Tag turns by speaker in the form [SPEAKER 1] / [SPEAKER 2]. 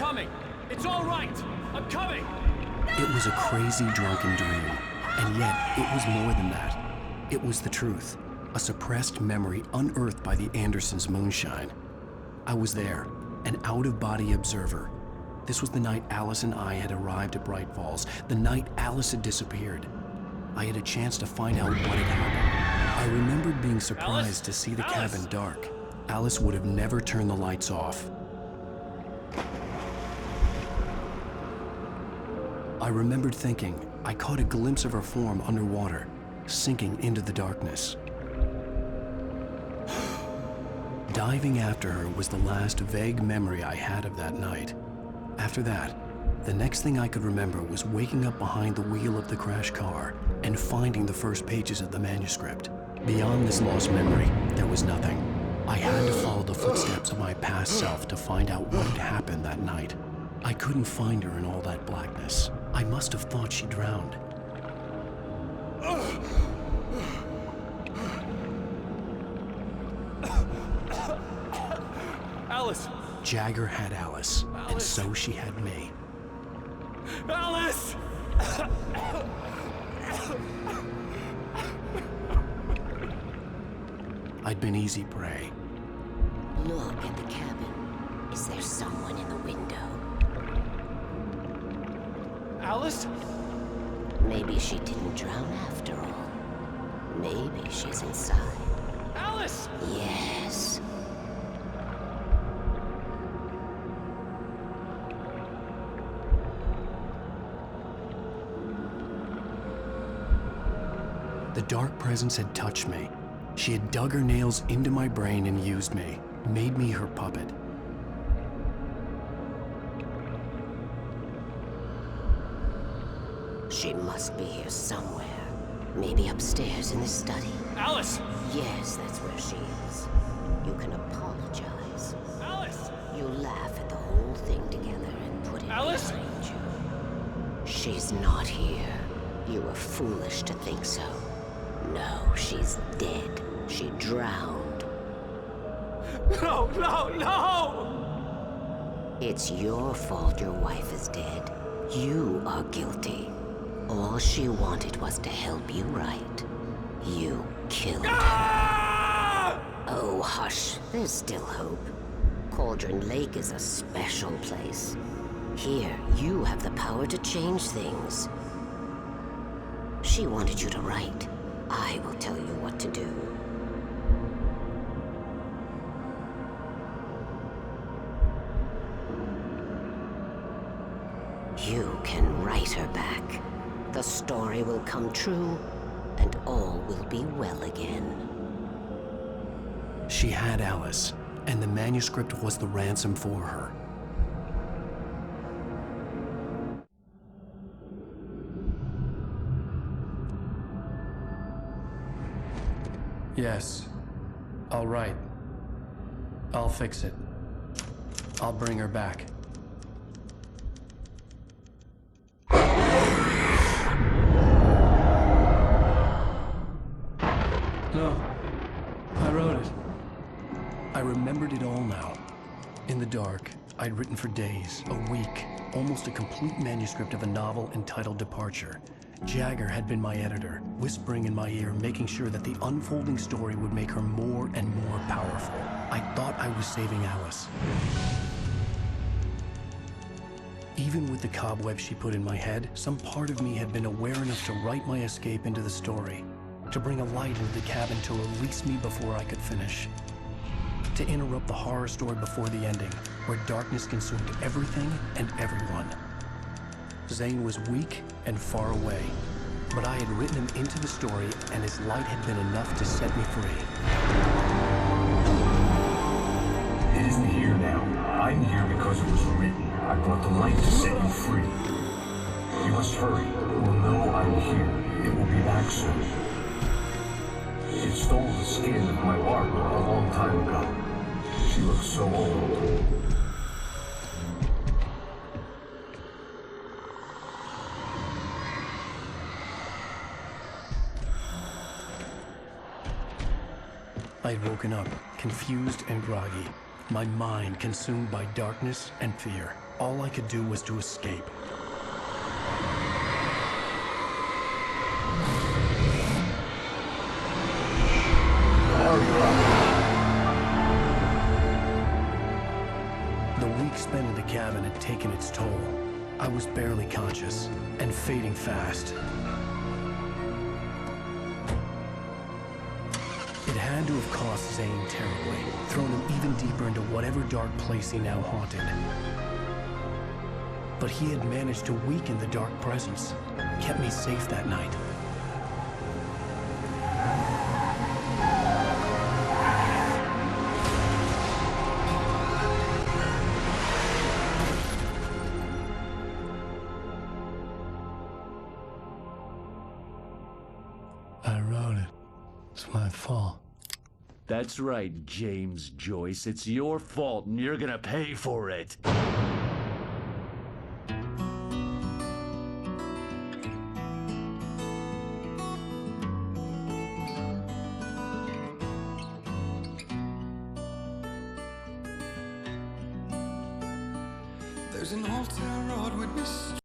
[SPEAKER 1] coming. It's all right. I'm coming.
[SPEAKER 2] It was a crazy, drunken dream, and yet it was more than that. It was the truth, a suppressed memory unearthed by the Andersons' moonshine. I was there, an out-of-body observer. This was the night Alice and I had arrived at Bright Falls, the night Alice had disappeared. I had a chance to find out what had happened. I remembered being surprised to see the cabin dark. Alice would have never turned the lights off. I remembered thinking I caught a glimpse of her form underwater, sinking into the darkness. Diving after her was the last vague memory I had of that night. After that, the next thing I could remember was waking up behind the wheel of the crashed car and finding the first pages of the manuscript. Beyond this lost memory, there was nothing. I had to follow the footsteps of my past self to find out what had happened that night. I couldn't find her in all that blackness. I must have thought she drowned.
[SPEAKER 1] Alice!
[SPEAKER 2] Jagger had Alice, and so she had me.
[SPEAKER 1] Alice!
[SPEAKER 2] I'd been easy prey.
[SPEAKER 3] Look at the cabin. Is there someone in the window?
[SPEAKER 1] Alice?
[SPEAKER 3] Maybe she didn't drown after all. Maybe she's inside.
[SPEAKER 1] Alice!
[SPEAKER 3] Yes.
[SPEAKER 2] The dark presence had touched me. She had dug her nails into my brain and used me, made me her puppet.
[SPEAKER 3] She must be here somewhere. Maybe upstairs in the study.
[SPEAKER 1] Alice!
[SPEAKER 3] Yes, that's where she is. You can apologize.
[SPEAKER 1] Alice!
[SPEAKER 3] You laugh at the whole thing together and put it
[SPEAKER 1] Alice?
[SPEAKER 3] behind you. She's not here. You were foolish to think so. No, she's dead. She drowned.
[SPEAKER 1] No, no, no!
[SPEAKER 3] It's your fault your wife is dead. You are guilty. All she wanted was to help you right. You killed her. Oh, hush. There's still hope. Cauldron Lake is a special place. Here, you have the power to change things. She wanted you to write. I will tell you what to do. You can write her back. The story will come true, and all will be well again.
[SPEAKER 2] She had Alice, and the manuscript was the ransom for her. Yes. All right. I'll fix it. I'll bring her back. No. I wrote it. I remembered it all now. In the dark, I'd written for days, a week, almost a complete manuscript of a novel entitled Departure. Jagger had been my editor, whispering in my ear, making sure that the unfolding story would make her more and more powerful. I thought I was saving Alice. Even with the cobweb she put in my head, some part of me had been aware enough to write my escape into the story, to bring a light into the cabin to release me before I could finish, to interrupt the horror story before the ending, where darkness consumed everything and everyone. Zane was weak and far away, but I had written him into the story, and his light had been enough to set me free.
[SPEAKER 4] It isn't here now. I'm here because it was written. I brought the light to set you free. You must hurry. We'll know I'm here. It will be back soon. It stole the skin of my art a long time ago. She looks so old.
[SPEAKER 2] I'd woken up, confused and groggy, my mind consumed by darkness and fear. All I could do was to escape. The week spent in the cabin had taken its toll. I was barely conscious and fading fast. It had to have cost Zane terribly, thrown him even deeper into whatever dark place he now haunted. But he had managed to weaken the dark presence, kept me safe that night. I wrote it. It's my fault.
[SPEAKER 5] That's right, James Joyce. It's your fault, and you're gonna pay for it.
[SPEAKER 6] There's an old town road with mystery.